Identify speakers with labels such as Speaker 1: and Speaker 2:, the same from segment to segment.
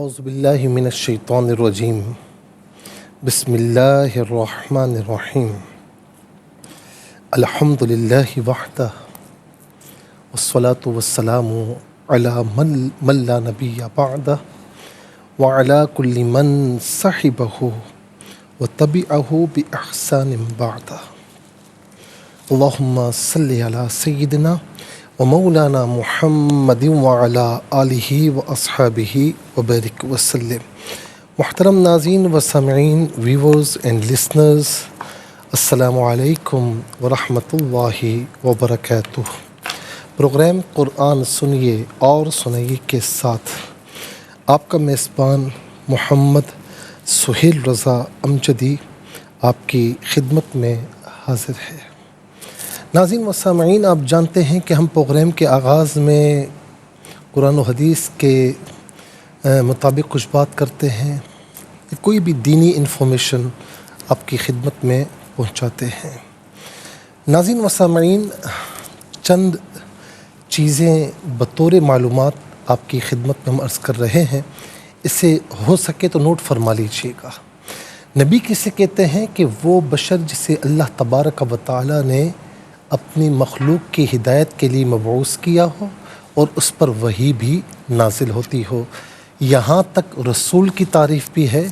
Speaker 1: اعوذ باللہ من الشیطان الرجیم بسم اللہ الرحمن الرحیم الحمد للہ وحدہ والصلاة والسلام علی من لا نبی بعدہ وعلی کل من صحبہ وتبعہ بإحسان بعدہ اللہم صلی علی سیدنا ومولانا محمد وعلی آلہ واصحابہ وبارک وسلم۔ محترم ناظرین و سامعین، ویورز اینڈ لسنرز، السلام علیکم ورحمۃ اللہ وبرکاتہ۔ پروگرام قرآن سنیے اور سنائیے کے ساتھ آپ کا میزبان محمد سہیل رضا امجدی آپ کی خدمت میں حاضر ہے۔ ناظرین و سامعین، آپ جانتے ہیں کہ ہم پروگرام کے آغاز میں قرآن و حدیث کے مطابق کچھ بات کرتے ہیں، کوئی بھی دینی انفارمیشن آپ کی خدمت میں پہنچاتے ہیں۔ ناظرین و سامعین، چند چیزیں بطور معلومات آپ کی خدمت میں ہم عرض کر رہے ہیں، اسے ہو سکے تو نوٹ فرما لیجیے گا۔ نبی کسے کہتے ہیں کہ وہ بشر جسے اللہ تبارک و تعالی نے اپنی مخلوق کی ہدایت کے لیے مبعوث کیا ہو اور اس پر وحی بھی نازل ہوتی ہو۔ یہاں تک رسول کی تعریف بھی ہے،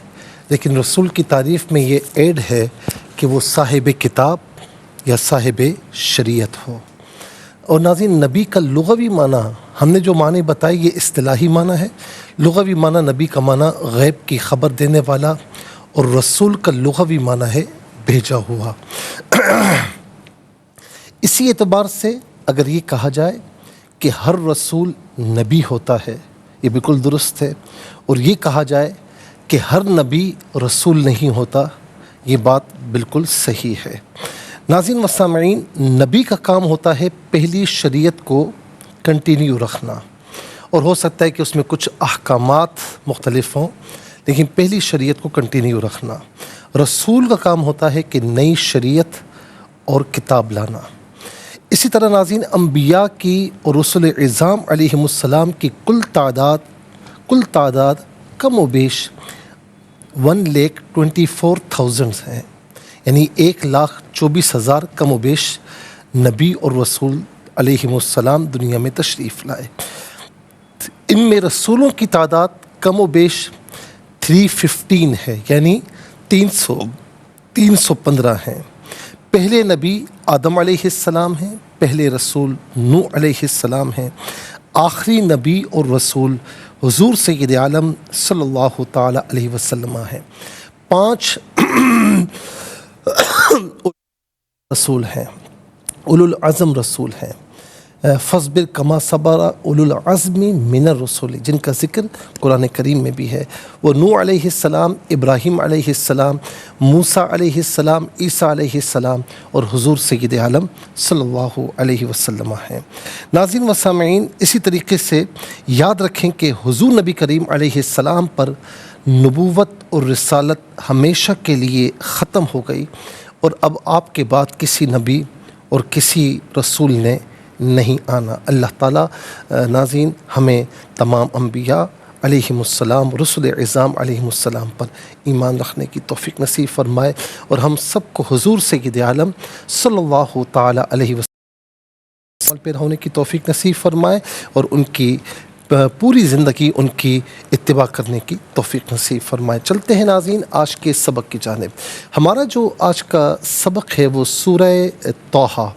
Speaker 1: لیکن رسول کی تعریف میں یہ ایڈ ہے کہ وہ صاحب کتاب یا صاحب شریعت ہو۔ اور ناظرین، نبی کا لغوی معنی ہم نے جو معنی بتائی یہ اصطلاحی معنی ہے۔ لغوی معنی نبی کا معنی غیب کی خبر دینے والا، اور رسول کا لغوی معنی ہے بھیجا ہوا۔ اسی اعتبار سے اگر یہ کہا جائے کہ ہر رسول نبی ہوتا ہے، یہ بالکل درست ہے، اور یہ کہا جائے کہ ہر نبی رسول نہیں ہوتا، یہ بات بالکل صحیح ہے۔ ناظرین و سامعین، نبی کا کام ہوتا ہے پہلی شریعت کو کنٹینیو رکھنا، اور ہو سکتا ہے کہ اس میں کچھ احکامات مختلف ہوں، لیکن پہلی شریعت کو کنٹینیو رکھنا۔ رسول کا کام ہوتا ہے کہ نئی شریعت اور کتاب لانا۔ اسی طرح ناظرین، انبیاء کی اور رسل اعظام علیہم السلام کی کل تعداد کم و بیش 1,24,000 ہیں، یعنی 1,24,000 کم و بیش نبی اور رسول علیہم السلام دنیا میں تشریف لائے۔ ان میں رسولوں کی تعداد کم و بیش 315 ہے، یعنی 315 ہیں۔ پہلے نبی آدم علیہ السلام ہیں، پہلے رسول نوح علیہ السلام ہیں، آخری نبی اور رسول حضور سید عالم صلی اللہ تعالی علیہ وسلم ہیں۔ 5 رسول ہیں، اولو العزم رسول ہیں۔ فاصبر کما صبر اولو العزم من الرسول، جن کا ذکر قرآن کریم میں بھی ہے۔ وہ نوح علیہ السلام، ابراہیم علیہ السلام، موسیٰ علیہ السلام، عیسیٰ علیہ السلام اور حضور سید عالم صلی اللہ علیہ وسلم ہیں۔ ناظرین و سامعین، اسی طریقے سے یاد رکھیں کہ حضور نبی کریم علیہ السلام پر نبوت اور رسالت ہمیشہ کے لیے ختم ہو گئی، اور اب آپ کے بعد کسی نبی اور کسی رسول نے نہیں آنا۔ اللہ تعالیٰ ناظرین ہمیں تمام انبیاء علیہم السلام، رسل اعظام علیہم السلام پر ایمان رکھنے کی توفیق نصیب فرمائے، اور ہم سب کو حضور سید عالم صلی اللہ تعالی علیہ وسلم پر ہونے کی توفیق نصیب فرمائے، اور ان کی پوری زندگی ان کی اتباع کرنے کی توفیق نصیب فرمائے۔ چلتے ہیں ناظرین آج کے سبق کی جانب۔ ہمارا جو آج کا سبق ہے وہ سورہ طٰہٰ،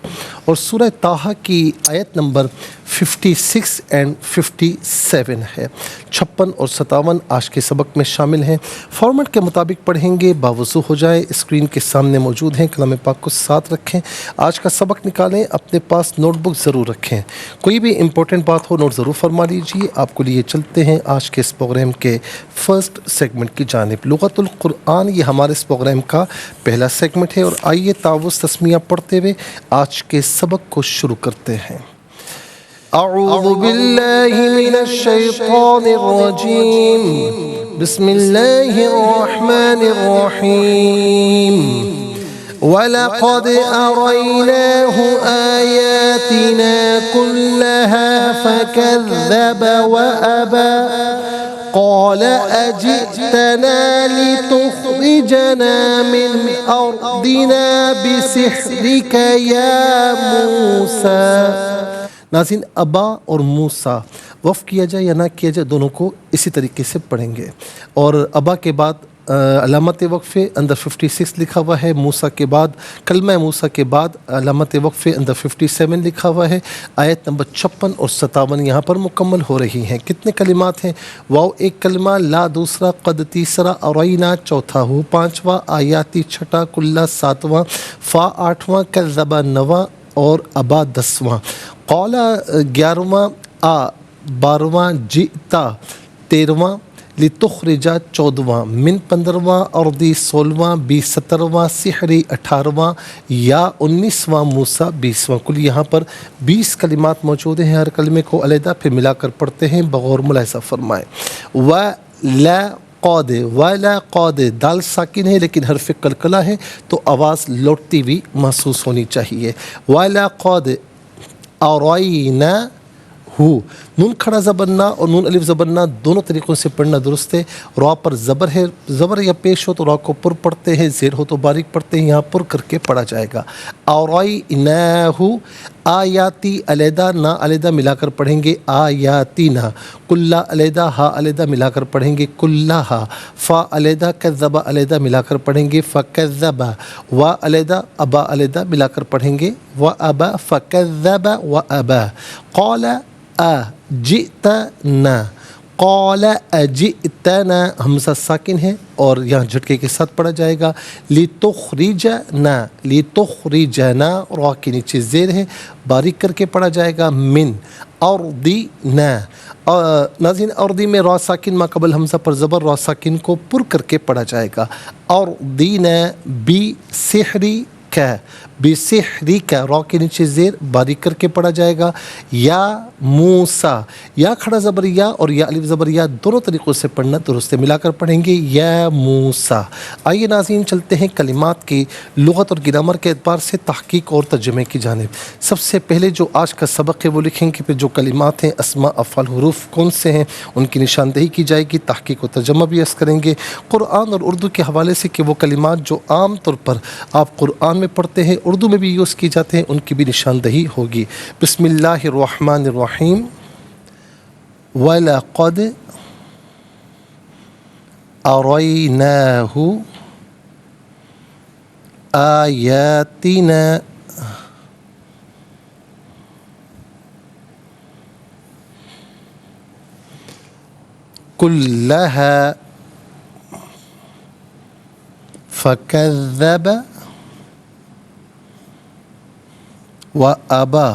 Speaker 1: اور سورہ طٰہٰ کی آیت نمبر 56 اور 57 ہے۔ 56 اور 57 آج کے سبق میں شامل ہیں۔ فارمیٹ کے مطابق پڑھیں گے، باوضو ہو جائیں، اسکرین کے سامنے موجود ہیں، کلام پاک کو ساتھ رکھیں، آج کا سبق نکالیں، اپنے پاس نوٹ بک ضرور رکھیں، کوئی بھی امپورٹنٹ بات ہو نوٹ ضرور فرما لیجیے۔ آپ کو لیے چلتے ہیں آج کے اس پروگرام کے فرسٹ سیگمنٹ کی جانب۔ لغت القرآن یہ ہمارے اس پروگرام کا پہلا سیگمنٹ ہے، اور آئیے تعوذ تسمیہ پڑھتے ہوئے آج کے سبق کو شروع کرتے ہیں۔ اعوذ باللہ من الشیطان الرجیم، بسم اللہ الرحمن الرحیم۔ وَلَقَدْ أَرَيْنَاهُ آيَاتِنَا كُلَّهَا فَكَذَّبَ وَأَبَى قال أجئتنا لتخرجنا من أرضنا بسحرك يا موسى. ناظرین ابا اور موسیٰ وقف کیا جائے یا نہ کیا جائے دونوں کو اسی طریقے سے پڑھیں گے. اور ابا کے بعد علامت وقفے اندر 56 لکھا ہوا ہے. موسیٰ کے بعد کلمہ موسیٰ کے بعد علامت وقفے اندر 57 لکھا ہوا ہے. آیت نمبر 56 اور 57 یہاں پر مکمل ہو رہی ہیں. کتنے کلمات ہیں؟ واو ایک کلمہ، لا دوسرا، قد تیسرا، اورینا چوتھا، ہو پانچواں، آیاتی چھٹا، کلہ ساتواں، فا آٹھواں، کذبا نواں اور ابا 10واں، قال 11واں، آ 12واں، جئتا 13واں، لتخرجا 14واں، من 15واں، اردی 16واں، بی 17واں، سحری 18واں، یا 19واں، موسیٰ 20واں. کل یہاں پر 20 کلمات موجود ہیں. ہر کلمے کو علیحدہ پھر ملا کر پڑھتے ہیں. بغور ملاحظہ فرمائیں. وَلَا قاد، وَلَا قاد دال ساکن ہے لیکن حرف قلقلہ ہے تو آواز لوٹتی ہوئی محسوس ہونی چاہیے. وَلَا قاد اَرَيْنَا ہو، نون کھڑا زبرنا اور نون الف زبرنا دونوں طریقوں سے پڑھنا درست ہے. را پر زبر ہے، زبر یا پیش ہو تو را کو پر پڑھتے ہیں، زیر ہو تو باریک پڑھتے ہیں. یہاں پر کر کے پڑھا جائے گا. اَرَيْنَاهُ آیاتی علیحدہ نا علیحدہ ملا کر پڑھیں گے آیاتینا. کلّا علیحدہ ہا علیحدہ ملا کر پڑھیں گے کلّہا. فا علیحدہ کذبا علیحدہ ملا کر پڑھیں گے فکذبا. وا علیحدہ ابا علیحدہ ملا کر پڑھیں گے وابا فکذب وابا. قال اجئتنا، قال اجئتنا حمزہ ساکن ہے اور یہاں جھٹکے کے ساتھ پڑھا جائے گا. لتخرجنا، لتخرجنا را کے نیچے زیر ہے، باریک کر کے پڑھا جائے گا. من ارضنا، ناظرین اردی میں را ساکن ما قبل حمزہ پر زبر، را ساکن کو پر کر کے پڑھا جائے گا. ارضنا بی سحری کا، بسحری کا را کے نیچے زیر باریک کر کے پڑھا جائے گا. یا موسیٰ، یا کھڑا زبر یا اور یا الف زبر یا دونوں طریقوں سے پڑھنا درست ہے، ملا کر پڑھیں گے یا موسیٰ. آئیے ناظرین چلتے ہیں کلمات کی لغت اور گرامر کے اعتبار سے تحقیق اور ترجمے کی جانب. سب سے پہلے جو آج کا سبق ہے وہ لکھیں گے، پھر جو کلمات ہیں اسماء افعال حروف کون سے ہیں ان کی نشاندہی کی جائے گی، تحقیق و ترجمہ بھی عرض کریں گے قرآن اور اردو کے حوالے سے کہ وہ کلمات جو عام طور پر آپ قرآن میں پڑھتے ہیں اردو میں بھی یوز کی جاتے ہیں ان کی بھی نشاندہی ہوگی. بسم اللہ الرحمن الرحیم. وَلَقَدْ أَرَيْنَاهُ آيَاتِنَا كُلَّهَا فَكَذَّبَ وَأَبَى.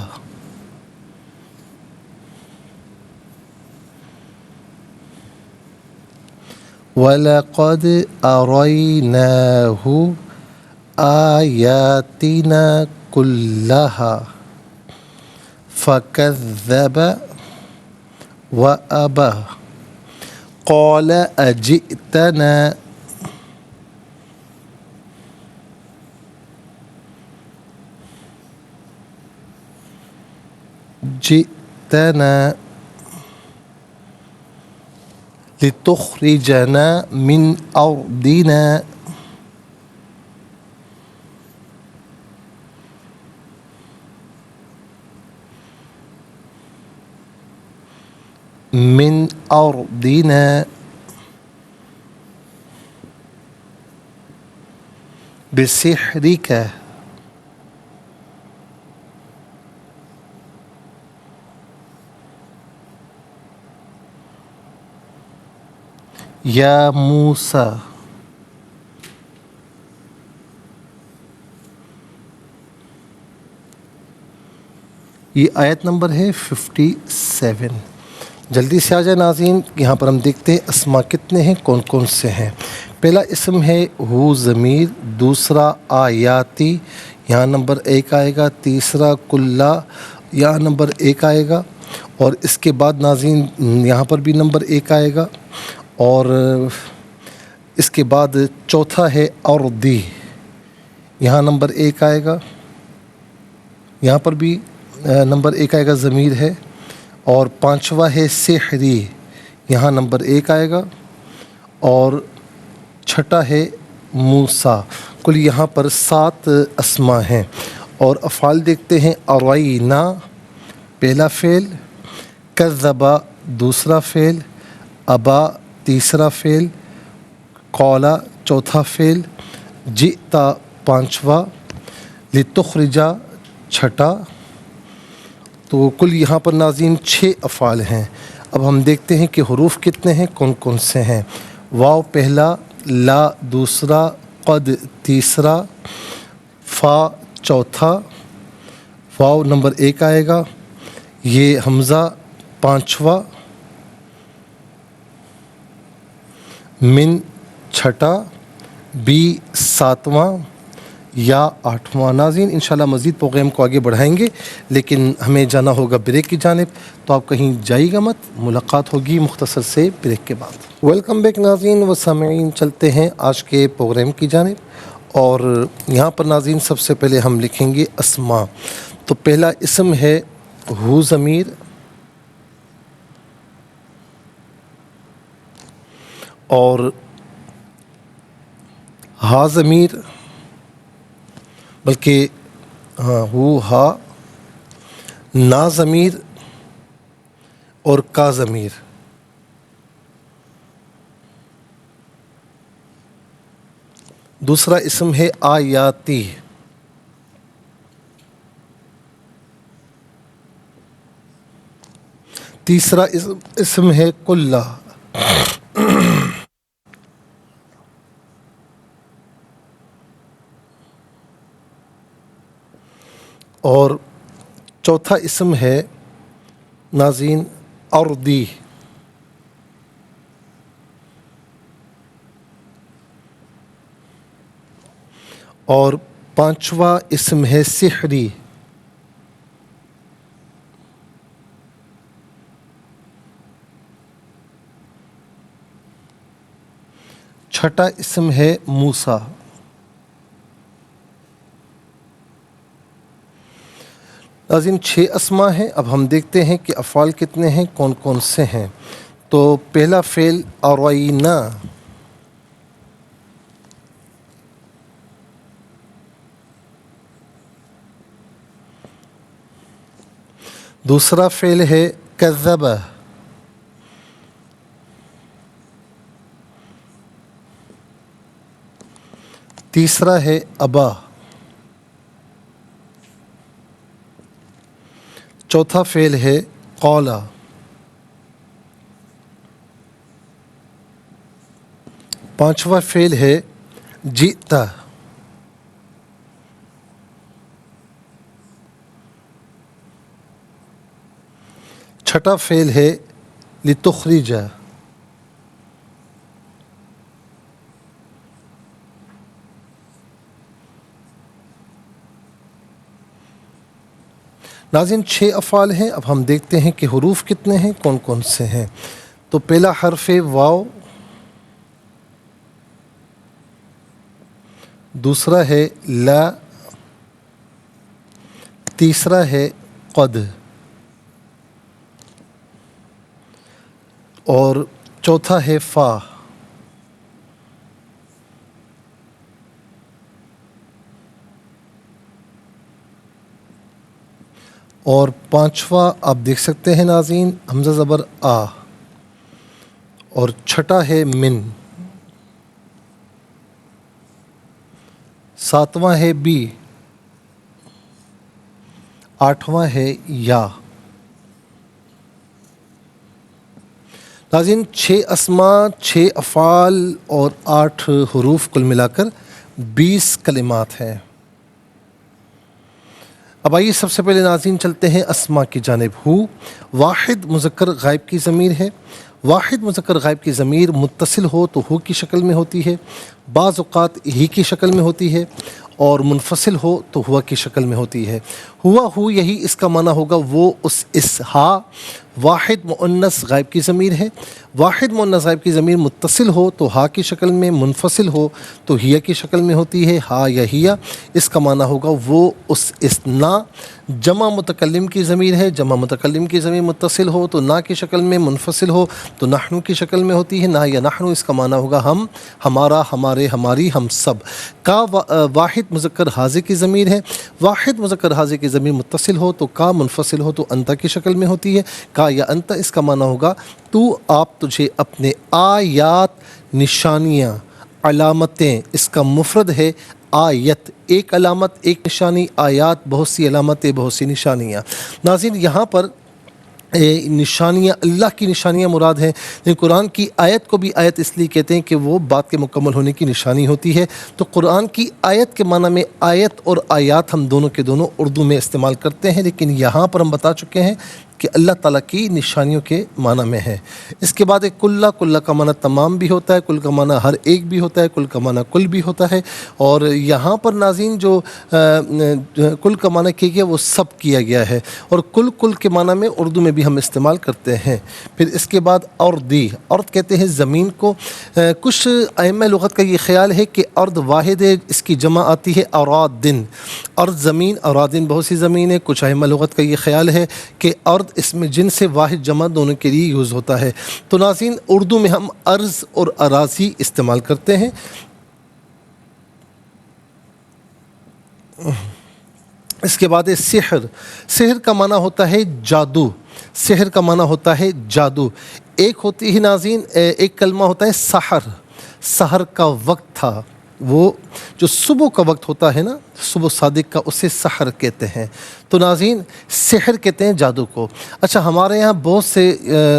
Speaker 1: وَلَقَدْ أَرَيْنَاهُ آيَاتِنَا كُلَّهَا فَكَذَّبَ وَأَبَى. قَالَ أَجِئْتَنَا جئتنا لتخرجنا من أرضنا من أرضنا بسحرك یا موسیٰ. یہ آیت نمبر ہے 57. جلدی سے آ جائے ناظرین. یہاں پر ہم دیکھتے ہیں اسماء کتنے ہیں، کون کون سے ہیں. پہلا اسم ہے ہو ضمیر، دوسرا آیاتی یہاں نمبر 1 آئے گا، تیسرا کلّا یہاں نمبر 1 آئے گا، اور اس کے بعد ناظرین یہاں پر بھی نمبر 1 آئے گا، اور اس کے بعد چوتھا ہے اردی یہاں نمبر 1 آئے گا، یہاں پر بھی نمبر 1 آئے گا، ضمیر ہے، اور پانچواں ہے سحری یہاں نمبر 1 آئے گا، اور چھٹا ہے موسیٰ۔ کل یہاں پر 7 اسما ہیں، اور افعال دیکھتے ہیں۔ ارینا پہلا فعل، کذبا دوسرا فعل، ابا تیسرا فعل، قولا چوتھا فعل، جئتا پانچواں، لتخرجا چھٹا۔ تو کل یہاں پر ناظرین 6 افعال ہیں۔ اب ہم دیکھتے ہیں کہ حروف کتنے ہیں، کون کون سے ہیں۔ واو پہلا، لا دوسرا، قد تیسرا، فا چوتھا، واو نمبر 1 آئے گا، یہ حمزہ 5واں، من چھٹا، بی 7واں، یا 8واں۔ ناظرین انشاءاللہ مزید پروگرام کو آگے بڑھائیں گے، لیکن ہمیں جانا ہوگا بریک کی جانب، تو آپ کہیں جائیے گا مت، ملاقات ہوگی مختصر سے بریک کے بعد۔ ویلکم بیک ناظرین و سامعین، چلتے ہیں آج کے پروگرام کی جانب، اور یہاں پر ناظرین سب سے پہلے ہم لکھیں گے اسما۔ تو پہلا اسم ہے ہو ضمیر، اور ہا ضمیر، بلکہ ہو ہا، نا ضمیر اور کا ضمیر۔ دوسرا اسم ہے آیاتی، تیسرا اسم ہے کلّا، اور چوتھا اسم ہے ناظرین اردی، اور 5واں اسم ہے سحری۔ چھٹا اسم ہے موسیٰ۔ ناظرین 6 اسما ہیں۔ اب ہم دیکھتے ہیں کہ افعال کتنے ہیں، کون کون سے ہیں۔ تو پہلا فعل ارینا، دوسرا فعل ہے کذب، تیسرا ہے ابا، چوتھا فعل ہے قولا، پانچواں فعل ہے جئتا، چھٹا فعل ہے لتخرجا، ناظرین 6 افعال ہیں۔ اب ہم دیکھتے ہیں کہ حروف کتنے ہیں، کون کون سے ہیں۔ تو پہلا حرف ہے واو، دوسرا ہے لا، تیسرا ہے قد، اور چوتھا ہے فا، اور 5واں آپ دیکھ سکتے ہیں ناظرین حمزہ زبر آ، اور چھٹا ہے من، 7واں ہے بی، 8واں ہے یا۔ ناظرین 6 اسما، 6 افعال اور 8 حروف، کل ملا کر 20 کلمات ہیں۔ اب آئیے سب سے پہلے ناظرین چلتے ہیں اسما کی جانب۔ ہو واحد مذکر غائب کی ضمیر ہے۔ واحد مذکر غائب کی ضمیر متصل ہو تو ہو کی شکل میں ہوتی ہے، بعض اوقات ہی کی شکل میں ہوتی ہے، اور منفصل ہو تو ہوا کی شکل میں ہوتی ہے۔ ہوا ہو یہی اس کا معنی ہوگا وہ اس ہا واحد مؤنث غائب کی ضمیر ہے. واحد مؤنث غائب کی ضمیر متصل ہو تو ہا کی شکل میں، منفصل ہو تو ہیا کی شکل میں ہوتی ہے، ہا یا ہیا. اس کا معنی ہوگا وہ اس نا. جمع متکلم کی ضمیر ہے، جمع متکلم کی ضمیر متصل ہو تو نا کی شکل میں، منفصل ہو تو نحنو کی شکل میں ہوتی ہے، نا یا نحنو. اس کا معنی ہوگا ہم، ہمارا، ہمارے، ہماری، ہم سب. کا واحد مذکر حاضر کی ضمیر ہے. واحد مذکر حاضر کی ضمیر متصل ہو تو کا، منفصل ہو تو انتا کی شکل میں ہوتی ہے، کا یا انتا. اس کا معنی ہوگا تو، آپ، تجھے، اپنے. آیات نشانیاں، علامتیں. اس کا مفرد ہے آیت، ایک علامت ایک نشانی، آیات بہت سی علامتیں بہت سی نشانیاں. ناظرین یہاں پر نشانیاں اللہ کی نشانیاں مراد ہیں، لیکن قرآن کی آیت کو بھی آیت اس لیے کہتے ہیں کہ وہ بات کے مکمل ہونے کی نشانی ہوتی ہے. تو قرآن کی آیت کے معنی میں آیت اور آیات ہم دونوں کے دونوں اردو میں استعمال کرتے ہیں، لیکن یہاں پر ہم بتا چکے ہیں کہ اللہ تعالیٰ کی نشانیوں کے معنی میں ہے. اس کے بعد ایک کلّہ، کلّہ کا معنی تمام بھی ہوتا ہے، کل کا معنی ہر ایک بھی ہوتا ہے، کل کا معنی کل بھی ہوتا ہے. اور یہاں پر ناظرین جو کل کا معنی کیا گیا وہ سب کیا گیا ہے، اور کل کے معنی میں اردو میں بھی ہم استعمال کرتے ہیں. پھر اس کے بعد اردی، ارد کہتے ہیں زمین کو. کچھ ائمہ لغت کا یہ خیال ہے کہ ارد واحد ہے، اس کی جمع آتی ہے ارادن. ارد زمین، ارادن بہت سی زمین ہے. کچھ ائمہ لغت کا یہ خیال ہے کہ ارد اس میں جن سے واحد جمع دونوں کے لیے یوز ہوتا ہے. تو ناظرین اردو میں ہم ارض اور اراضی استعمال کرتے ہیں. اس کے بعد سحر. سحر کا معنی ہوتا ہے جادو. سحر کا معنی ہوتا ہے جادو. ایک ہوتی ہے ناظرین، ایک کلمہ ہوتا ہے سحر. سحر کا وقت تھا، وہ جو صبح کا وقت ہوتا ہے نا، صبح صادق کا، اسے سحر کہتے ہیں. تو ناظرین سحر کہتے ہیں جادو کو. اچھا ہمارے یہاں بہت سے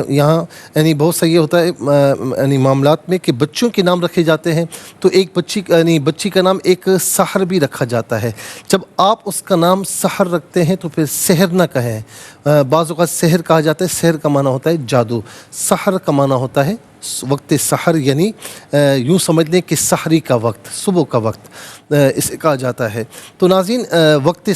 Speaker 1: یعنی بہت سا یہ ہوتا ہے یعنی معاملات میں کہ بچوں کے نام رکھے جاتے ہیں. تو ایک بچی کا نام ایک سحر بھی رکھا جاتا ہے. جب آپ اس کا نام سحر رکھتے ہیں تو پھر سحر نہ کہیں. بعض اوقات سحر کہا جاتا ہے، سحر کا معنی ہوتا ہے جادو. سحر کا معنی ہوتا ہے وقت سحر، یعنی یوں سمجھ لیں کہ سحری کا وقت، صبح کا وقت اسے کہا جاتا ہے. تو ناظرین وقت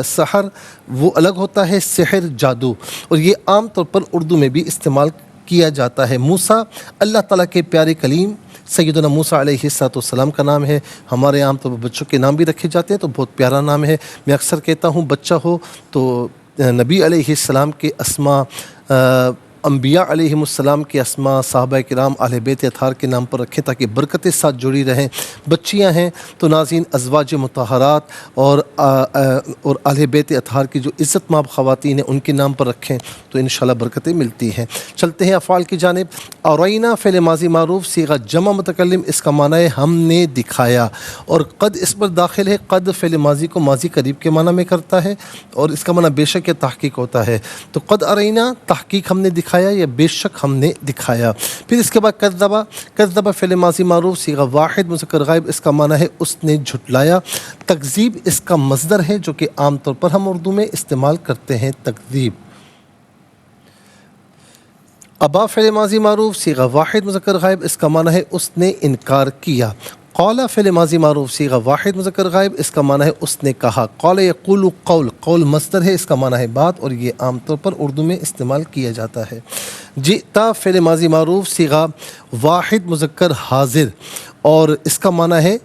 Speaker 1: سحر وہ الگ ہوتا ہے، سحر جادو. اور یہ عام طور پر اردو میں بھی استعمال کیا جاتا ہے. موسیٰ اللہ تعالیٰ کے پیارے کلیم سیدنا موسیٰ علیہ السلام کا نام ہے. ہمارے عام طور پر بچوں کے نام بھی رکھے جاتے ہیں، تو بہت پیارا نام ہے. میں اکثر کہتا ہوں بچہ ہو تو نبی علیہ السلام کے اسماء، انبیاء علیہم السلام کے اسماء، صحابہ کرام، اہل بیت اطہار کے نام پر رکھیں تاکہ برکتیں ساتھ جڑی رہیں. بچیاں ہیں تو ناظرین ازواج مطہرات اور اہل بیت اطہار کی جو عزت مآب خواتین ہیں ان کے نام پر رکھیں تو انشاءاللہ برکتیں ملتی ہیں. چلتے ہیں افعال کی جانب. اورینا فعل ماضی معروف صیغہ جمع متکلم، اس کا معنی ہے ہم نے دکھایا. اور قد اس پر داخل ہے. قد فعل ماضی کو ماضی قریب کے معنی میں کرتا ہے، اور اس کا معنی بے شک یا تحقیق ہوتا ہے. تو قد ارینا تحقیق ہم نے دکھایا یا بے شک ہم نے دکھایا. پھر اس کے بعد کذبہ فعل ماضی معروف صیغہ واحد مذکر غائب، اس کا معنی ہے اس نے جھٹلایا. تکذیب اس کا مصدر ہے جو کہ عام طور پر ہم اردو میں استعمال کرتے ہیں، تکذیب. ابا فعل ماضی معروف صیغہ واحد مذکر غائب، اس کا معنی ہے اس نے انکار کیا. قال فعل ماضی معروف صیغہ واحد مذکر غائب، اس کا معنی ہے اس نے کہا. قال یقول قول، قول مصدر ہے، اس کا معنی ہے بات، اور یہ عام طور پر اردو میں استعمال کیا جاتا ہے. جئتا فعل ماضی معروف صیغہ واحد مذکر حاضر، اور اس کا معنی ہے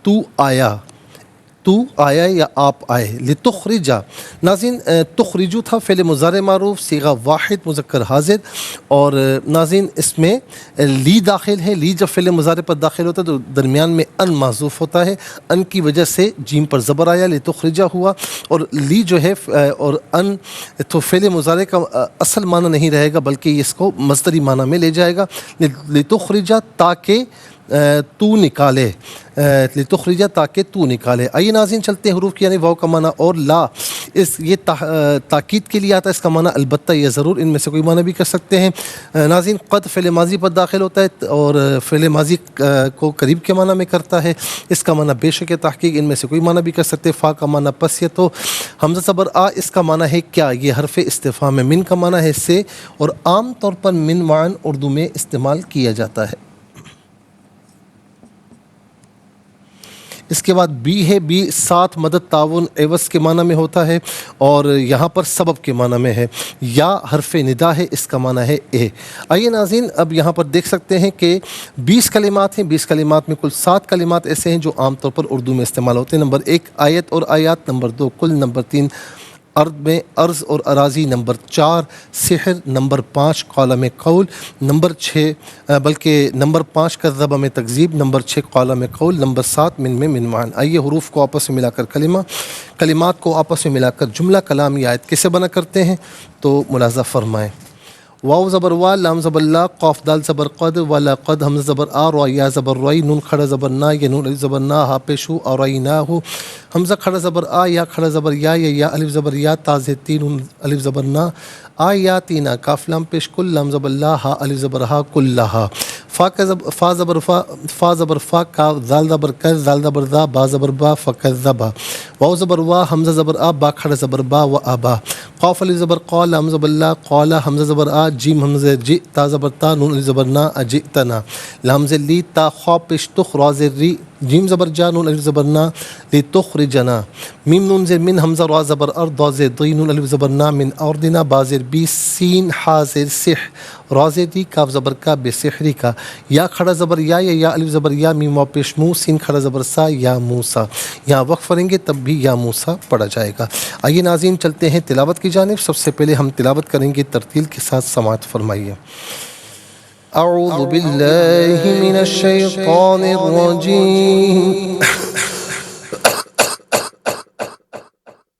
Speaker 1: تو آیا. تو آیا یا آپ آئے. لتخرجا، ناظرین تخرجو تھا فعل مضارع معروف صیغہ واحد مذکر حاضر، اور ناظرین اس میں لی داخل ہے. لی جب فعل مضارع پر داخل ہوتا ہے تو درمیان میں ان محذوف ہوتا ہے. ان کی وجہ سے جیم پر زبر آیا، لتخرجا ہوا. اور لی جو ہے اور ان تو فعل مضارع کا اصل معنی نہیں رہے گا بلکہ اس کو مصدری معنی میں لے جائے گا. لتخرجا تاکہ تو نکالے، لتخرجا تاکہ تو نکالے. آئیے ناظرین چلتے ہیں حروف کی یعنی واو کا معنی اور لا. یہ تاکید کے لیے آتا ہے، اس کا معنی البتہ یا ضرور، ان میں سے کوئی معنی بھی کر سکتے ہیں. ناظرین قد فعل ماضی پر داخل ہوتا ہے اور فعل ماضی کو قریب کے معنی میں کرتا ہے، اس کا معنی بے شک یا تحقیق، ان میں سے کوئی معنی بھی کر سکتے. فا کا معنی پس یا تو. حمزہ زبر آ، اس کا معنی ہے کیا، یہ حرف استفہام ہے. من کا معنی ہے سے، اور عام طور پر من معن اردو میں استعمال کیا جاتا ہے. اس کے بعد بی ہے، بی ساتھ مدد تعاون عوض کے معنی میں ہوتا ہے اور یہاں پر سبب کے معنی میں ہے. یا حرف ندا ہے، اس کا معنی ہے اے. آئیے ناظرین اب یہاں پر دیکھ سکتے ہیں کہ 20 کلمات ہیں. 20 کلمات میں کل 7 کلمات ایسے ہیں جو عام طور پر اردو میں استعمال ہوتے ہیں. نمبر 1 آیت اور آیات، نمبر 2 کل، نمبر 3 ارض میں ارض اور اراضی، نمبر 4 سحر، نمبر 5 قال میں قول، نمبر 5 کذب میں تکذیب، نمبر 6 قال میں قول، نمبر 7 من میں منوان. آئیے حروف کو آپس میں ملا کر کلمات کو آپس میں ملا کر جملہ کلامی آیت کیسے بنا کرتے ہیں تو ملاحظہ فرمائیں. واو زبر وا، لام زبر لا، قاف دال زبر قد، ولا قد، حمزہ زبر آ، رو یا زبر روئی، نون کھڑا زبر نا، یا نون الف زبر نا، ہا پیش ہو، اور نا ہو، حمزہ کھڑا زبر آ، یا کھڑا زبر یا الف زبر یا، تا زیتی، نون الف زبر نا، آیاتینا، کاف لام پیش کل، لام زبر لا، ہا الف زبر ہا، کلہا. فا زبر فا، کاف زال زبر کز، زال زبر زا، با زبر با، فکذبا. واو زبر وا، حمزہ زبر آ، با کھڑا زبر با، و ابا. قاف الف زبر قال، لام زبر لا، قال، حمزہ زبر آ، جیم حمزہ جی، تا زبر تا، نون الف زبر نا، اجئتنا. لام زبر لی، تا خا پیش تخ، را زبر ری، جیم زبر جا، نون الف زبر نا، لتخرجنا. میم نون زبر من، حمزہ را زبر ار، ضا زبر ضی، نون الف زبر نا، من ارضنا. با زبر بی، سین حا زبر سح، را زبر دی، کاف زبر کا، بسحری کا. یا کھڑا زبر یا الف زبر یا، میم واو پیش مو، سین کھڑا زبر سا، یا موسیٰ. یہاں وقف کریں گے تب بھی یا موسیٰ پڑھا جائے گا. آئیے ناظرین چلتے ہیں تلاوت کی جانب. سب سے پہلے ہم تلاوت کریں گے، ترتیل کے ساتھ سماعت فرمائیے. اعوذ باللہ من الشیطان الرجیم،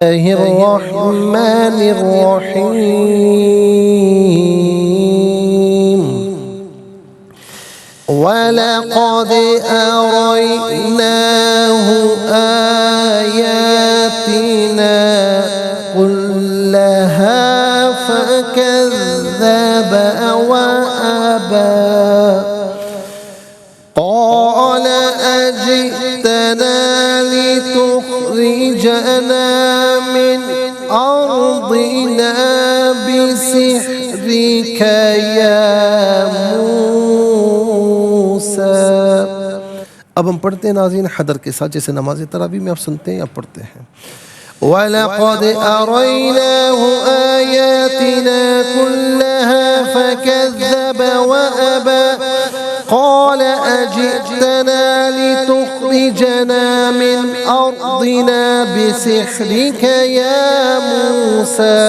Speaker 1: الرحمن الرحیم. وَلَقَدْ أَرَيْنَاهُ آيَاتِنَا كُلَّهَا فَكَذَّبَ وَأَبَى. قَالَ أَجِئْتَنَا لِتُخْرِجَنَا مِنْ أَرْضِنَا بِسِحْرِكَ يَا اب ہم پڑھتے ہیں ناظرین حدر کے ساتھ، جیسے نماز تراویح میں آپ سنتے ہیں یا پڑھتے ہیں. وَلَقَدْ أَرَيْنَاهُ آيَاتِنَا كُلَّهَا فَكَذَّبَ وَأَبَى. قَالَ أَجِئْتَنَا لِتُخْرِجَنَا مِنْ أَرْضِنَا بِسِحْرِكَ يَا مُوسَى.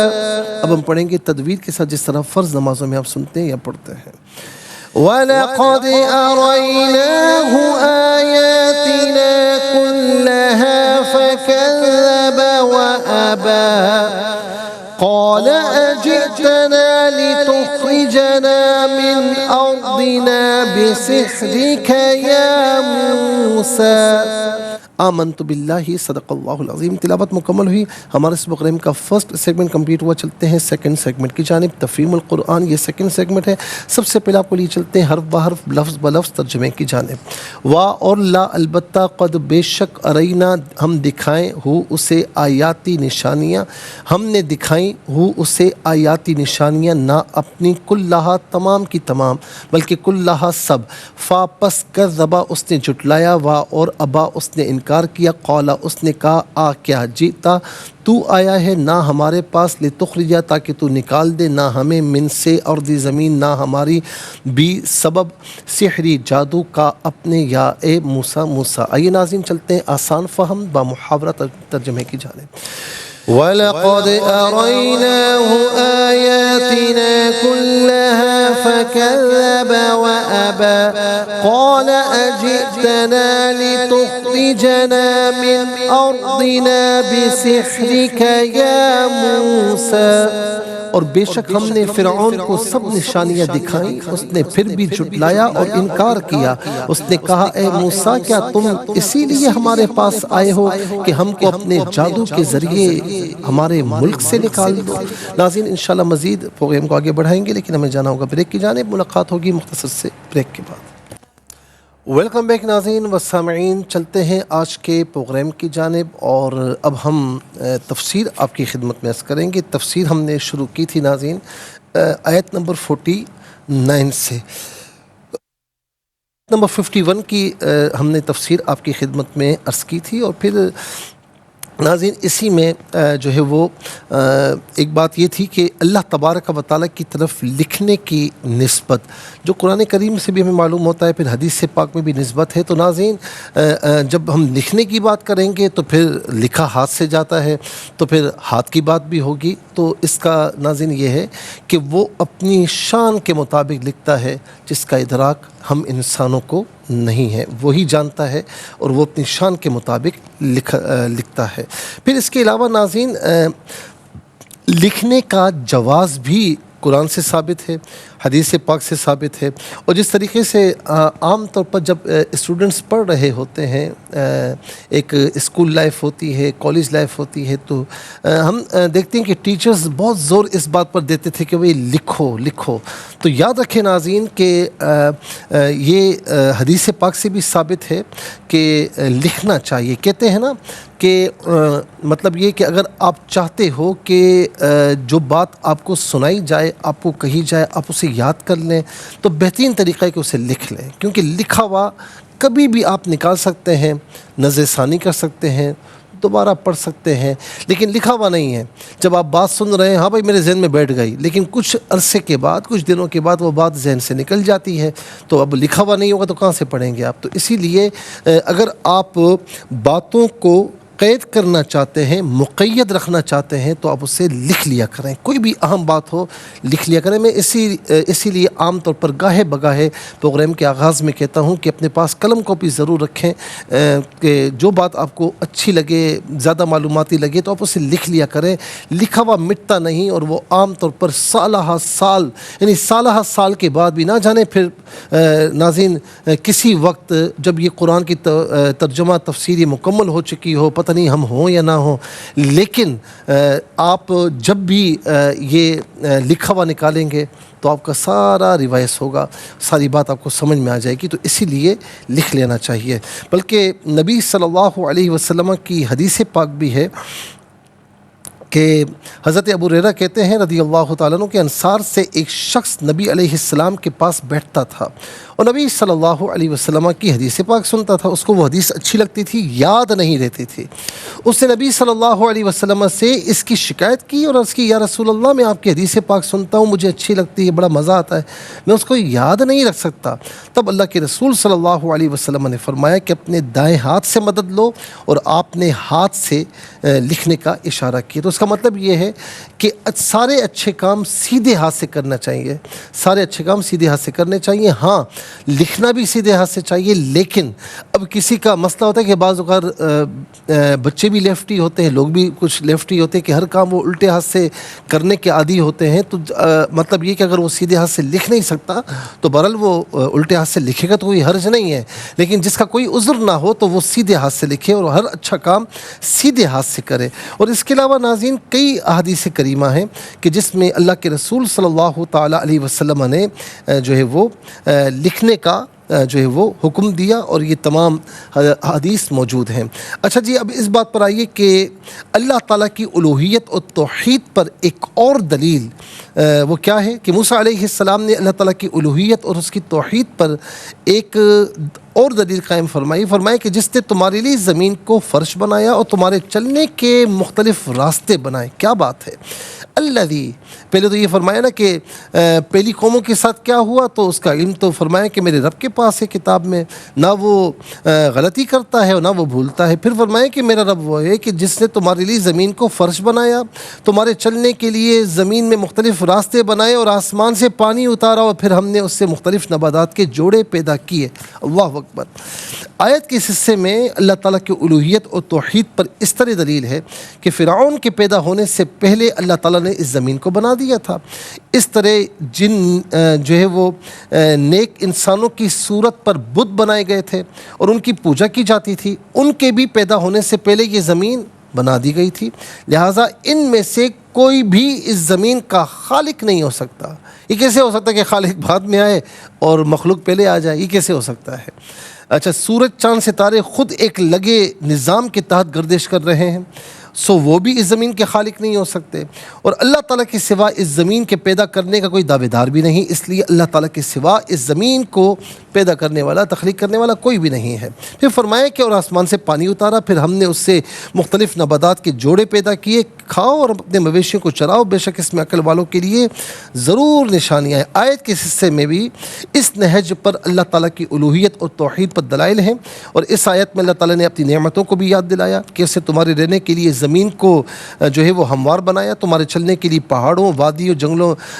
Speaker 1: اب ہم پڑھیں گے تدویر کے ساتھ، جس طرح فرض نمازوں میں آپ سنتے ہیں یا پڑھتے ہیں. وَلَقَدْ أَرَيْنَاهُ آيَاتِنَا كُلَّهَا فَكَذَّبَ وَأَبَى. قَالَ أَجِئْتَنَا لِتُخْرِجَنَا مِنْ أَرْضِنَا بِسِحْرِكَ يَا مُوسَى. آمنت باللہ، صدق اللہ العظیم. تلاوت مکمل ہوئی. ہمارے اس پروگرام کا فرسٹ سیگمنٹ کمپلیٹ ہوا. چلتے ہیں سیکنڈ سیگمنٹ کی جانب. تفہیم القرآن یہ سیکنڈ سیگمنٹ ہے. سب سے پہلے آپ کو لیے چلتے ہیں حرف بحرف، لفظ بلفظ ترجمے کی جانب. وا اور لا، البتہ، قد بے شک، ارینا ہم دکھائیں، ہو اسے آیاتی نشانیاں، ہم نے دکھائیں ہو اسے آیاتی نشانیاں، نہ اپنی کلہا تمام کی تمام بلکہ کلہا سب. فا پس کذبا اس نے جھٹلایا، وا اور ابا اس نے انکار کیا، قالا اس نے کہا، آ کیا، جیتا تو آیا ہے نہ ہمارے پاس، لتخرجا تاکہ تو نکال دے، نہ ہمیں، من سے ارضی زمین، نہ ہماری، بھی سبب سحری جادو کا، اپنے، یا اے موسیٰ موسیٰ. آئیے ناظرین چلتے ہیں آسان فہم با محاورہ ترجمے کی جانب. وَلَقَدْ أَرَيْنَاهُ آيَاتِنَا كُلَّهَا فَكَذَّبَ وَأَبَى. قَالَ أَجِئْتَنَا لِتُخْرِجَنَا مِنْ أَرْضِنَا بِسِحْرِكَ يَا مُوسَى. اور بے شک ہم نے فرعون کو سب نشانیاں دکھائیں، اس نے پھر بھی جھٹلایا اور انکار کیا. اس نے کہا، اے موسیٰ کیا تم اسی لیے ہمارے پاس آئے ہو کہ ہم کو اپنے جادو کے ذریعے ہمارے ملک سے نکال دو. ناظرین انشاءاللہ مزید پروگرام کو آگے بڑھائیں گے، لیکن ہمیں جانا ہوگا بریک کی جانب. ملاقات ہوگی مختصر سے بریک کے بعد. ویلکم بیک ناظرین و سامعین. چلتے ہیں آج کے پروگرام کی جانب اور اب ہم تفسیر آپ کی خدمت میں عرض کریں گے. تفسیر ہم نے شروع کی تھی ناظرین آیت نمبر 49 سے. نمبر 51 کی ہم نے تفسیر آپ کی خدمت میں عرض کی تھی، اور پھر ناظرین اسی میں جو ہے وہ ایک بات یہ تھی کہ اللہ تبارک و تعالیٰ کی طرف لکھنے کی نسبت جو قرآن کریم سے بھی ہمیں معلوم ہوتا ہے، پھر حدیث پاک میں بھی نسبت ہے. تو ناظرین جب ہم لکھنے کی بات کریں گے تو پھر لکھا ہاتھ سے جاتا ہے، تو پھر ہاتھ کی بات بھی ہوگی. تو اس کا ناظرین یہ ہے کہ وہ اپنی شان کے مطابق لکھتا ہے، جس کا ادراک ہم انسانوں کو نہیں ہے، وہی جانتا ہے، اور وہ اپنی شان کے مطابق لکھتا ہے. پھر اس کے علاوہ ناظرین لکھنے کا جواز بھی قرآن سے ثابت ہے، حدیث پاک سے ثابت ہے. اور جس طریقے سے عام طور پر جب اسٹوڈنٹس پڑھ رہے ہوتے ہیں، ایک اسکول لائف ہوتی ہے، کالج لائف ہوتی ہے، تو ہم دیکھتے ہیں کہ ٹیچرز بہت زور اس بات پر دیتے تھے کہ بھئی لکھو لکھو. تو یاد رکھیں ناظرین کہ یہ حدیث پاک سے بھی ثابت ہے کہ لکھنا چاہیے. کہتے ہیں نا کہ مطلب یہ کہ اگر آپ چاہتے ہو کہ جو بات آپ کو سنائی جائے، آپ کو کہی جائے، آپ اسے یاد کر لیں، تو بہترین طریقہ ہے کہ اسے لکھ لیں. کیونکہ لکھا ہوا کبھی بھی آپ نکال سکتے ہیں، نظر ثانی کر سکتے ہیں، دوبارہ پڑھ سکتے ہیں. لیکن لکھا ہوا نہیں ہے. جب آپ بات سن رہے ہیں، ہاں بھائی میرے ذہن میں بیٹھ گئی، لیکن کچھ عرصے کے بعد، کچھ دنوں کے بعد وہ بات ذہن سے نکل جاتی ہے. تو اب لکھا ہوا نہیں ہوگا تو کہاں سے پڑھیں گے آپ؟ تو اسی لیے اگر آپ باتوں کو قید کرنا چاہتے ہیں، مقید رکھنا چاہتے ہیں، تو آپ اسے لکھ لیا کریں. کوئی بھی اہم بات ہو لکھ لیا کریں. میں اسی لیے عام طور پر گاہے بگاہے پروگرام کے آغاز میں کہتا ہوں کہ اپنے پاس قلم کاپی ضرور رکھیں، کہ جو بات آپ کو اچھی لگے، زیادہ معلوماتی لگے، تو آپ اسے لکھ لیا کریں. لکھا ہوا مٹتا نہیں، اور وہ عام طور پر سالہ سال کے بعد بھی نہ جانے پھر ناظرین کسی وقت جب یہ قرآن کی ترجمہ تفسیری مکمل ہو چکی ہو، پتہ نہیں ہم ہوں یا نہ ہوں، لیکن آپ جب بھی یہ لکھا ہوا نکالیں گے تو آپ کا سارا ریوائز ہوگا، ساری بات آپ کو سمجھ میں آ جائے گی. تو اسی لیے لکھ لینا چاہیے. بلکہ نبی صلی اللہ علیہ وسلم کی حدیث پاک بھی ہے کہ حضرت ابو ہریرہ کہتے ہیں رضی اللہ تعالیٰ عنہ کہ انصار سے ایک شخص نبی علیہ السلام کے پاس بیٹھتا تھا اور نبی صلی اللہ علیہ وسلم کی حدیث پاک سنتا تھا. اس کو وہ حدیث اچھی لگتی تھی، یاد نہیں رہتی تھی. اس نے نبی صلی اللہ علیہ وسلم سے اس کی شکایت کی اور عرض کی، یا رسول اللہ میں آپ کی حدیث پاک سنتا ہوں، مجھے اچھی لگتی ہے، بڑا مزہ آتا ہے، میں اس کو یاد نہیں رکھ سکتا. تب اللہ کے رسول صلی اللہ علیہ وسلم نے فرمایا کہ اپنے دائیں ہاتھ سے مدد لو، اور آپ نے ہاتھ سے لکھنے کا اشارہ کیا. تو اس کا مطلب یہ ہے کہ سارے اچھے کام سیدھے ہاتھ سے کرنا چاہیے، سارے اچھے کام سیدھے ہاتھ سے کرنے چاہیے. ہاں لکھنا بھی سیدھے ہاتھ سے چاہیے، لیکن اب کسی کا مسئلہ ہوتا ہے کہ بعض اوقات بچے بھی لیفٹی ہوتے ہیں، لوگ بھی کچھ لیفٹی ہوتے ہیں کہ ہر کام وہ الٹے ہاتھ سے کرنے کے عادی ہوتے ہیں. تو مطلب یہ کہ اگر وہ سیدھے ہاتھ سے لکھ نہیں سکتا تو بہرحال وہ الٹے ہاتھ سے لکھے گا تو کوئی حرج نہیں ہے. لیکن جس کا کوئی عذر نہ ہو تو وہ سیدھے ہاتھ سے لکھے اور ہر اچھا کام سیدھے ہاتھ سے کرے. اور اس کے علاوہ ناظرین کئی احادیث کریمہ ہیں کہ جس میں اللہ کے رسول صلی اللہ تعالیٰ علیہ وسلم نے جو ہے وہ لکھنے کا جو ہے وہ حکم دیا، اور یہ تمام حدیث موجود ہیں. اچھا جی، اب اس بات پر آئیے کہ اللہ تعالیٰ کی الوہیت اور توحید پر ایک اور دلیل وہ کیا ہے کہ موسیٰ علیہ السلام نے اللہ تعالیٰ کی الوہیت اور اس کی توحید پر ایک اور دلیل قائم فرمائی کہ جس نے تمہارے لیے زمین کو فرش بنایا اور تمہارے چلنے کے مختلف راستے بنائے. کیا بات ہے! الذی، پہلے تو یہ فرمایا نا کہ پہلی قوموں کے ساتھ کیا ہوا، تو اس کا علم تو فرمایا کہ میرے رب کے پاس ہے کتاب میں، نہ وہ غلطی کرتا ہے اور نہ وہ بھولتا ہے. پھر فرمایا کہ میرا رب وہ ہے کہ جس نے تمہارے لیے زمین کو فرش بنایا، تمہارے چلنے کے لیے زمین میں مختلف راستے بنائے، اور آسمان سے پانی اتارا، اور پھر ہم نے اس سے مختلف نباتات کے جوڑے پیدا کیے. اللہ اکبر! آیت کے اس حصے میں اللہ تعالیٰ کی الوہیت اور توحید پر اس طرح دلیل ہے کہ فرعون کے پیدا ہونے سے پہلے اللہ تعالیٰ نے اس زمین کو بنا دیا تھا. اس طرح جن جو ہے وہ نیک انسانوں کی صورت پر بت بنائے گئے تھے اور ان کی پوجا کی جاتی تھی، ان کے بھی پیدا ہونے سے پہلے یہ زمین بنا دی گئی تھی. لہٰذا ان میں سے کوئی بھی اس زمین کا خالق نہیں ہو سکتا. یہ کیسے ہو سکتا ہے کہ خالق بعد میں آئے اور مخلوق پہلے آ جائے؟ یہ کیسے ہو سکتا ہے؟ اچھا، سورج چاند ستارے خود ایک لگے نظام کے تحت گردش کر رہے ہیں، سو وہ بھی اس زمین کے خالق نہیں ہو سکتے، اور اللہ تعالیٰ کے سوا اس زمین کے پیدا کرنے کا کوئی دعوے دار بھی نہیں، اس لیے اللہ تعالیٰ کے سوا اس زمین کو پیدا کرنے والا، تخلیق کرنے والا کوئی بھی نہیں ہے۔ پھر فرمایا کہ اور آسمان سے پانی اتارا، پھر ہم نے اس سے مختلف نباتات کے جوڑے پیدا کیے، کھاؤ اور اپنے مویشیوں کو چراؤ، بے شک اس میں عقل والوں کے لیے ضرور نشانیاں ہیں۔ آیت کے اس حصے میں بھی اس نہج پر اللہ تعالیٰ کی الوہیت اور توحید پر دلائل ہیں، اور اس آیت میں اللہ تعالیٰ نے اپنی نعمتوں کو بھی یاد دلایا کہ اسے تمہارے رہنے کے لیے زمین کو جو ہے وہ ہموار بنایا، تمہارے چلنے کے لیے پہاڑوں، وادیوں،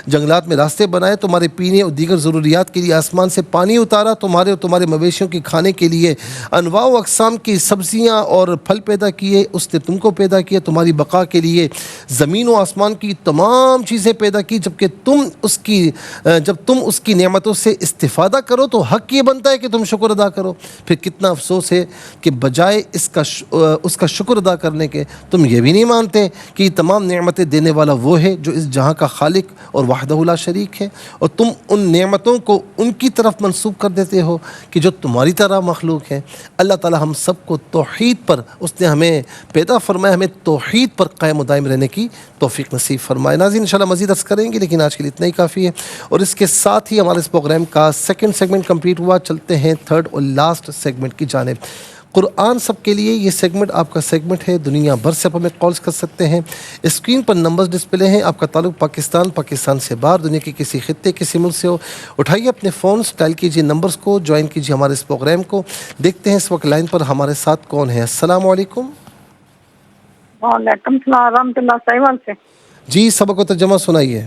Speaker 1: جنگلات میں راستے بنائے، تمہارے پینے اور دیگر ضروریات کے لیے آسمان سے پانی اتارا، تمہارے اور تمہارے مویشیوں کی کھانے کے لیے انواع و اقسام کی سبزیاں اور پھل پیدا کیے، اس نے تم کو پیدا کیا، تمہاری بقا کے لیے زمین و آسمان کی تمام چیزیں پیدا کی، جب تم اس کی نعمتوں سے استفادہ کرو تو حق یہ بنتا ہے کہ تم شکر ادا کرو۔ پھر کتنا افسوس ہے کہ بجائے اس کا شکر ادا کرنے کے تم یہ بھی نہیں مانتے کہ یہ تمام نعمتیں دینے والا وہ ہے جو اس جہاں کا خالق اور وحدہ لا شریک ہے، اور تم ان نعمتوں کو ان کی طرف منسوب کر دیتے ہو کہ جو تمہاری طرح مخلوق ہے۔ اللہ تعالی ہم سب کو توحید پر، اس نے ہمیں پیدا فرمایا، ہمیں توحید پر قائم و دائم رہنے کی توفیق نصیب فرمائے۔ ناظرین انشاءاللہ مزید عرض کریں گے، لیکن آج کے لیے اتنا ہی کافی ہے، اور اس کے ساتھ ہی ہمارے اس پروگرام کا سیکنڈ سیگمنٹ کمپلیٹ ہوا۔ چلتے ہیں تھرڈ اور لاسٹ سیگمنٹ کی جانب۔ قرآن سب کے لیے یہ سیگمنٹ آپ کا سیگمنٹ ہے، دنیا بھر سے آپ ہمیں کالز کر سکتے ہیں، اسکرین پر نمبرز ڈسپلے ہیں، آپ کا تعلق پاکستان سے باہر، دنیا کے کسی خطے، کسی ملک سے ہو، اٹھائیے اپنے فونز، ڈائل کیجئے نمبرز کو، جوائن کیجئے ہمارے اس پروگرام کو۔ دیکھتے ہیں اس وقت لائن پر ہمارے ساتھ کون ہے۔ السلام علیکم۔
Speaker 2: وعلیکم السلام ورحمۃ اللہ، سیوال سے
Speaker 1: جی سبق و ترجمہ سنائیے۔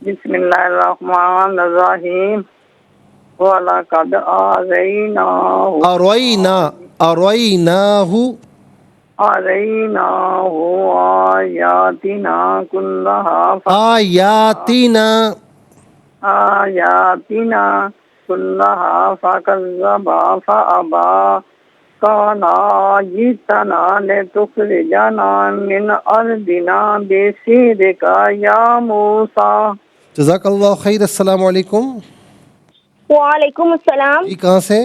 Speaker 2: بسم اللہ الرحمن الرحیم وَلَقَدْ
Speaker 1: أَرَيْنَاهُ
Speaker 2: آیاتنا كلها فكذب فأبى قال جئتنا لتخرجنا من أرضنا بسحرك يا موسى۔
Speaker 1: جزاک اللہ خیر۔ السلام علیکم۔
Speaker 3: وعلیکم السلام۔
Speaker 1: جی کہاں سے؟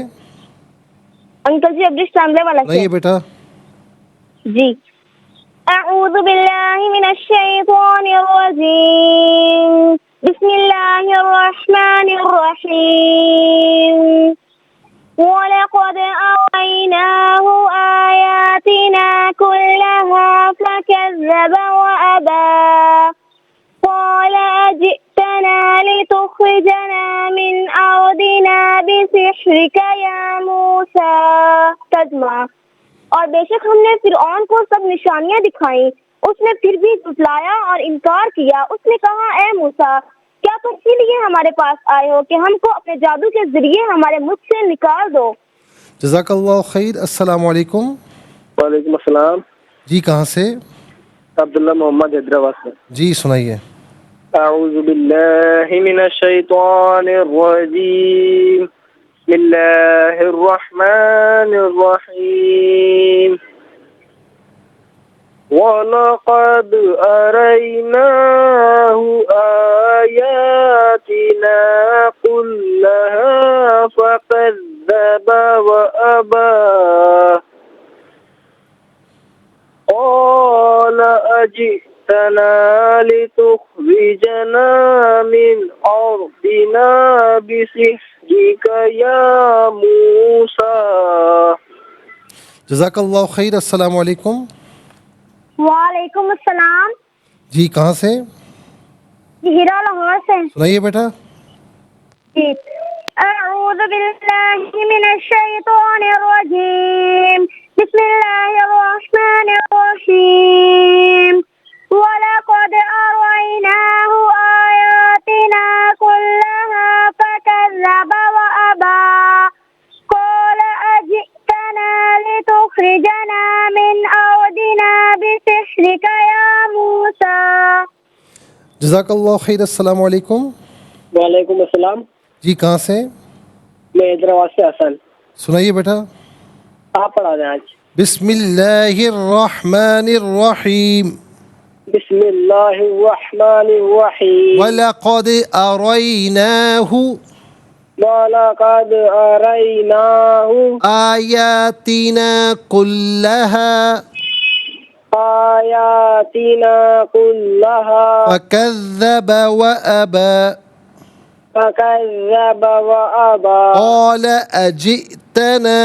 Speaker 3: انکل جی عبدالش ساملے والا سے۔
Speaker 1: نہیں بیٹا۔
Speaker 3: جی اعوذ باللہ من الشیطان الرجیم، بسم اللہ الرحمن الرحیم، وَلَقَدْ أَرَيْنَاهُ آيَاتِنَا كُلَّهَا فَكَذَّبَ وَأَبَى قَالَ أَجِئْتَنَا لِتُخْرِجَنَا مِنْ أَرْضِنَا بِسِحْرِكَ يَا مُوسَى۔ ترجمہ، اور بے شک ہم نے فرعون کو سب نشانیاں دکھائیں، اس نے پھر بھی جھٹلایا اور انکار کیا۔ اس نے کہا، اے موسیٰ، کیا تم اسی لیے ہمارے پاس آئے ہو کہ ہم کو اپنے جادو کے ذریعے ہمارے ملک سے نکال دو؟
Speaker 1: جزاک اللہ خیر۔ السلام علیکم۔
Speaker 4: وعلیکم السلام۔
Speaker 1: جی کہاں سے؟
Speaker 4: عبداللہ محمد حیدرآباد سے۔
Speaker 1: جی سنائیے۔
Speaker 4: اعوذ باللہ من الشیطان الرجیم، بسم اللہ الرحمن الرحیم، وَلَقَدْ أَرَيْنَاهُ آيَاتِنَا كُلَّهَا فَكَذَّبَ وَأَبَى قَالَ أَجِئْتَنَا لِتُخْرِجَنَا مِنْ أَرْضِنَا بِسِحْرِكَ يَا مُوسَى۔
Speaker 1: جزاک اللہ خیر۔ السلام علیکم۔
Speaker 3: وعلیکم السلام۔
Speaker 1: جی کہاں سے؟
Speaker 3: ہیرا لاہور سے۔
Speaker 1: سنائیے بیٹا۔
Speaker 3: جی اعوذ باللہ من الشیطان الرجیم، بسم اللہ الرحمن الرحیم، وَلَقَدْ أَرَيْنَاهُ آيَاتِنَا كُلَّهَا فَكَذَّبَ وَأَبَى قَالَ أَجِئْتَنَا لِتُخْرِجَنَا مِنْ أَرْضِنَا بِسِحْرِكَ يَا مُوسَى۔
Speaker 1: جزاک اللہ خیر۔ السلام علیکم۔
Speaker 4: وعلیکم السلام۔
Speaker 1: جی کہاں سے؟
Speaker 4: میں حیدرآباد سے حسن۔
Speaker 1: سنائیے بیٹا۔
Speaker 4: آپ پڑھا دیں آج۔
Speaker 1: بسم اللہ الرحمن الرحیم،
Speaker 4: بسم اللہ الرحمن الرحیم،
Speaker 1: وَلَقَدْ أَرَيْنَاهُ
Speaker 4: وَلَقَدْ أَرَيْنَاهُ
Speaker 1: آيَاتِنَا كُلَّهَا
Speaker 4: آياتنا كلها
Speaker 1: فكذب وأبى
Speaker 4: فكذب وأبى
Speaker 1: قال أجئتنا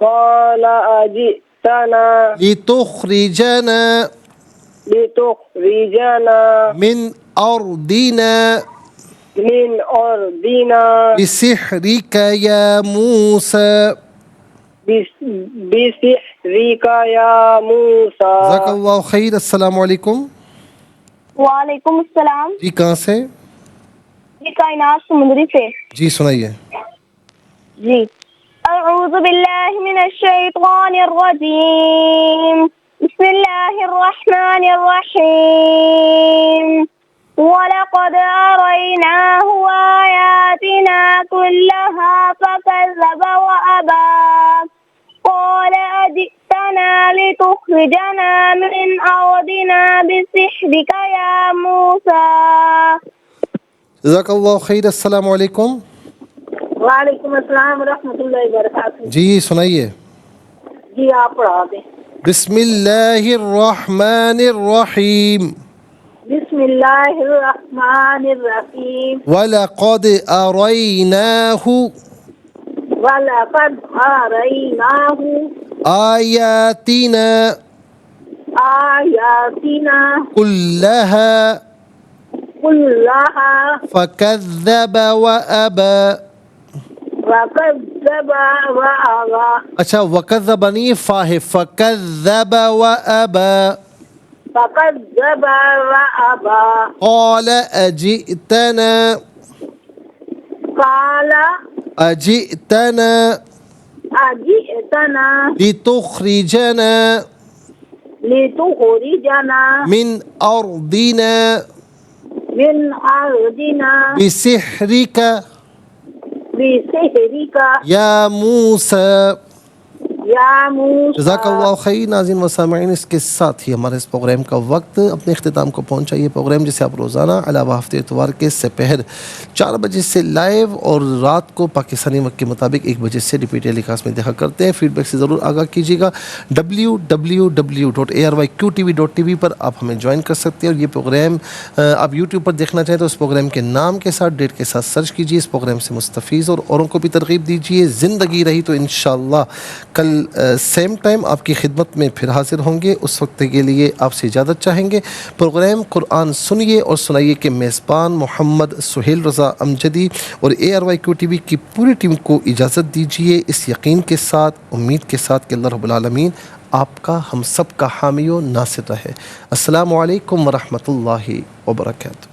Speaker 4: قال أجئتنا
Speaker 1: لتخرجنا
Speaker 4: لتخرجنا
Speaker 1: من أرضنا
Speaker 4: من أرضنا
Speaker 1: بسحرك يا موسى.
Speaker 4: بسحرك يا موسى.
Speaker 1: جزاک اللہ خیر. السلام علیکم.
Speaker 3: وعلیکم السلام.
Speaker 1: جی کہاں سے؟
Speaker 3: جی کائنات سمندری سے.
Speaker 1: جی سنائیے.
Speaker 3: جی اعوذ باللہ من الشیطان الرجیم بسم اللہ الرحمن الرحیم وَلَقَدْ أَرَيْنَاهُ آيَاتِنَا كُلَّهَا فَكَذَّبَ وَأَبَى قَالَ أَجِئْتَنَا لِتُخْرِجَنَا مِنْ أَرْضِنَا بِسِحْرِكَ يَا مُوسَى.
Speaker 1: جزاک اللہ خیر. السلام علیکم.
Speaker 2: وعلیکم السلام ورحمۃ اللہ وبرکاتہ.
Speaker 1: جی سنائیے.
Speaker 2: جی آپ پڑھا دیں.
Speaker 1: بسم اللہ الرحمن الرحیم
Speaker 2: بسم اللہ الرحمن الرحیم
Speaker 1: وَلَقَدْ أَرَيْنَاهُ
Speaker 2: وَلَقَدْ أَرَيْنَاهُ
Speaker 1: آيَاتِنَا
Speaker 2: آیاتنا
Speaker 1: كُلَّهَا
Speaker 2: كلها
Speaker 1: فَكَذَّبَ وَأَبَى.
Speaker 2: وَكَذَّبَ وَأَبَى.
Speaker 1: اچھا وَكَذَّبَ نہیں فا ہے. فَكَذَّبَ وَأَبَى
Speaker 2: فَكَذَّبَ وَأَبَى
Speaker 1: قَالَ أَجِئْتَنَا
Speaker 2: قَالَ
Speaker 1: أَجِئْتَنَا
Speaker 2: أَجِئْتَنَا
Speaker 1: لِتُخْرِجَنَا
Speaker 2: لِتُخْرِجَنَا
Speaker 1: من أرضنا
Speaker 2: من أرضنا
Speaker 1: بسحرك
Speaker 2: بسحرك
Speaker 1: يا موسى.
Speaker 2: یا موسیٰ.
Speaker 1: جزاک اللہ خیر. ناظرین و سامعین اس کے ساتھ ہی ہمارے اس پروگرام کا وقت اپنے اختتام کو پہنچا. یہ پروگرام جسے آپ روزانہ علاوہ ہفتے اتوار کے سپہر 4 بجے سے لائیو اور رات کو پاکستانی وقت کے مطابق 1 بجے سے ریپیٹ ٹیلی کاسٹ میں دیکھا کرتے ہیں. فیڈ بیک سے ضرور آگاہ کیجیے گا. www.arqtv.tv پر آپ ہمیں جوائن کر سکتے ہیں. اور یہ پروگرام آپ یوٹیوب پر دیکھنا چاہیں تو اس پروگرام کے نام کے ساتھ ڈیٹ کے ساتھ سرچ کیجیے. اس پروگرام سے مستفیض اور اوروں کو بھی ترغیب دیجیے. زندگی رہی تو انشاءاللہ کل سیم ٹائم آپ کی خدمت میں پھر حاضر ہوں گے. اس وقت کے لیے آپ سے اجازت چاہیں گے. پروگرام قرآن سنیے اور سنائیے کے میزبان محمد سہیل رضا امجدی اور ARYQ-TV کی پوری ٹیم کو اجازت دیجیے اس یقین کے ساتھ, امید کے ساتھ کہ اللہ رب العالمین آپ کا ہم سب کا حامی و ناصر رہے. السلام علیکم ورحمۃ اللہ وبرکاتہ.